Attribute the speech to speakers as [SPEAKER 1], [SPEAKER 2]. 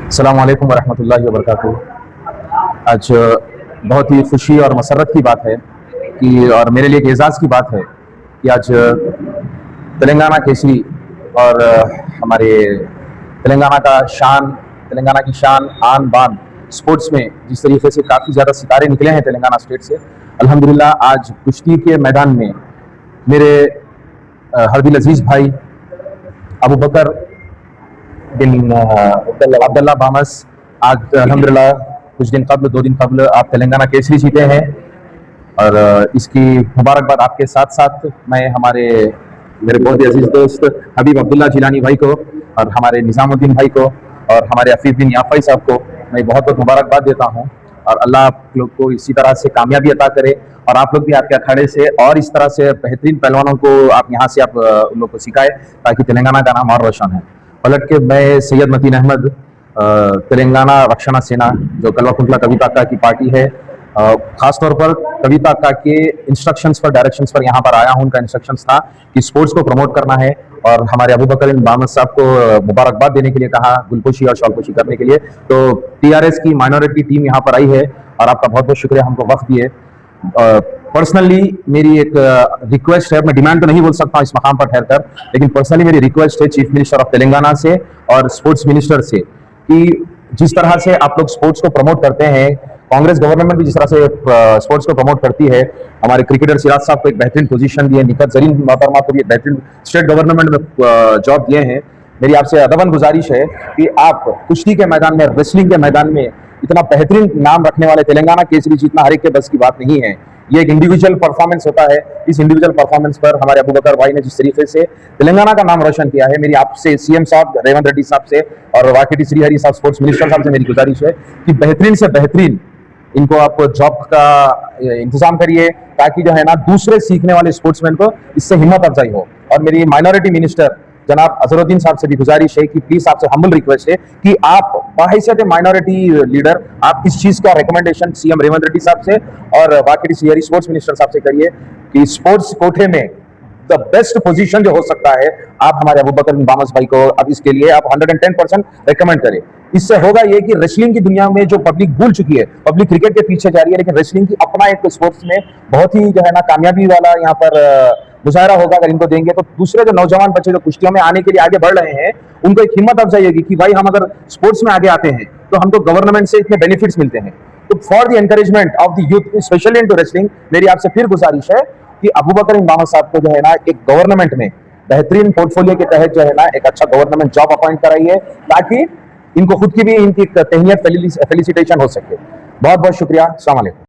[SPEAKER 1] अस्सलाम वालेकुम वरहमतुल्लाहि वबरकातुहू। आज बहुत ही खुशी और मसरत की बात है कि और मेरे लिए एक एजाज़ की बात है कि आज तेलंगाना केसरी और हमारे तेलंगाना की शान आन बान स्पोर्ट्स में जिस तरीके से काफ़ी ज़्यादा सितारे निकले हैं तेलंगाना स्टेट से, अल्हम्दुलिल्लाह आज कुश्ती के मैदान में मेरे हरदिल अजीज़ भाई अबू बकर बिन अब्दुल्ला बामस आज अल्हम्दुलिल्लाह कुछ दिन कबल 2 दिन कबल आप तेलंगाना केसरी जीते हैं। और इसकी मुबारकबाद आपके साथ साथ मैं मेरे बहुत ही अजीज दोस्त हबीब अब्दुल्ला जिलानी भाई को और हमारे निज़ामुद्दीन भाई को और हमारे अफीफ बिन याफाई साहब को मैं बहुत बहुत मुबारकबाद देता हूँ। और अल्लाह आप लोग को इसी तरह से कामयाबी अता करे और आप लोग भी आपके अखाड़े से और इस तरह से बेहतरीन पहलवानों को आप यहाँ से आप उन लोग को सिखाए ताकि तेलंगाना का नाम और रोशन है। पलट के मैं सैयद मतीन अहमद तेलंगाना रक्षणा सेना जो कल्वाकुंटला कविता अक्का की पार्टी है, खासतौर पर कविता अक्का के इंस्ट्रक्शंस पर डायरेक्शंस पर यहाँ पर आया हूँ। उनका इंस्ट्रक्शंस था कि स्पोर्ट्स को प्रमोट करना है और हमारे अबू बकर बिन बामस साहब को मुबारकबाद देने के लिए कहा, गुलपोशी और शॉलपोशी करने के लिए। तो टीआरएस की माइनॉरिटी टीम यहाँ पर आई है और आपका बहुत बहुत शुक्रिया हमको वक्त दिए। पर्सनली मेरी एक रिक्वेस्ट है, मैं डिमांड तो नहीं बोल सकता इस मकाम पर ठहरकर, लेकिन पर्सनली मेरी रिक्वेस्ट है चीफ मिनिस्टर ऑफ तेलंगाना से और स्पोर्ट्स मिनिस्टर से कि जिस तरह से आप लोग स्पोर्ट्स को प्रमोट करते हैं, कांग्रेस गवर्नमेंट भी जिस तरह से स्पोर्ट्स को प्रमोट करती है, हमारे क्रिकेटर सिराज साहब को एक बेहतरीन पोजीशन दिए, निकत जरीन मोहतरमा को भी एक बेहतरीन स्टेट गवर्नमेंट में जॉब दिए हैं। मेरी आपसे अदबन गुजारिश है कि आप कुश्ती के मैदान में, रेसलिंग के मैदान में इतना बेहतरीन नाम रखने वाले तेलंगाना केसरी जीतना हर एक के बस की बात नहीं है। ये एक इंडिविजुअल परफॉर्मेंस होता है। इस इंडिविजुअल परफॉर्मेंस पर हमारे अबू बकर भाई ने जिस तरीके से तेलंगाना का नाम रोशन किया है, मेरी आपसे सीएम साहब रेवंत रेड्डी साहब से और वाकेटी श्रीहरि साहब स्पोर्ट्स मिनिस्टर साहब से मेरी गुजारिश है कि बेहतरीन से बेहतरीन इनको आप जॉब का इंतजाम करिए ताकि जो है ना दूसरे सीखने वाले स्पोर्ट्समैन को इससे हिम्मत अफजाई हो। और मेरी माइनॉरिटी मिनिस्टर जनाब अजहरुद्दीन साहब से भी गुजारिश है कि प्लीज आपसे हम्बल रिक्वेस्ट है कि आप बाहिसियत माइनॉरिटी लीडर आप इस चीज का रिकमेंडेशन सीएम रेवंत रेड्डी साहब से और वाकेटी श्रीहरि स्पोर्ट्स मिनिस्टर साहब से करिए कि स्पोर्ट्स कोटे में द बेस्ट पोजीशन जो हो सकता है आप हमारे अबू बकर बिन बामस भाई को अब इसके लिए आप 110% रिकमेंड करें। इससे होगा ये कि रेसलिंग की दुनिया में जो पब्लिक भूल चुकी है, पब्लिक क्रिकेट के पीछे जा रही है, लेकिन रेसलिंग की अपना एक स्पोर्ट्स में बहुत ही जो है ना कामयाबी वाला यहाँ पर मुजाहरा होगा। अगर इनको देंगे तो दूसरे जो नौजवान बच्चे जो कुश्तियों में आने के लिए आगे बढ़ रहे हैं उनको एक हिम्मत अफजाई होगी कि भाई हम अगर स्पोर्ट्स में आगे आते हैं तो हमको गवर्नमेंट से इतने बेनिफिट्स मिलते हैं। तो for the encouragement of the youth specially into wrestling मेरी आपसे फिर गुजारिश है कि अबू बकर बिन बामस साहब को जो है ना एक गवर्नमेंट में बेहतरीन पोर्टफोलियो के तहत जो है ना एक अच्छा गवर्नमेंट जॉब अपॉइंट कराइए ताकि इनको खुद की भी इनकी तहनीत फेलिसिटेशन हो सके। बहुत बहुत शुक्रिया। अस्सलाम वालेकुम।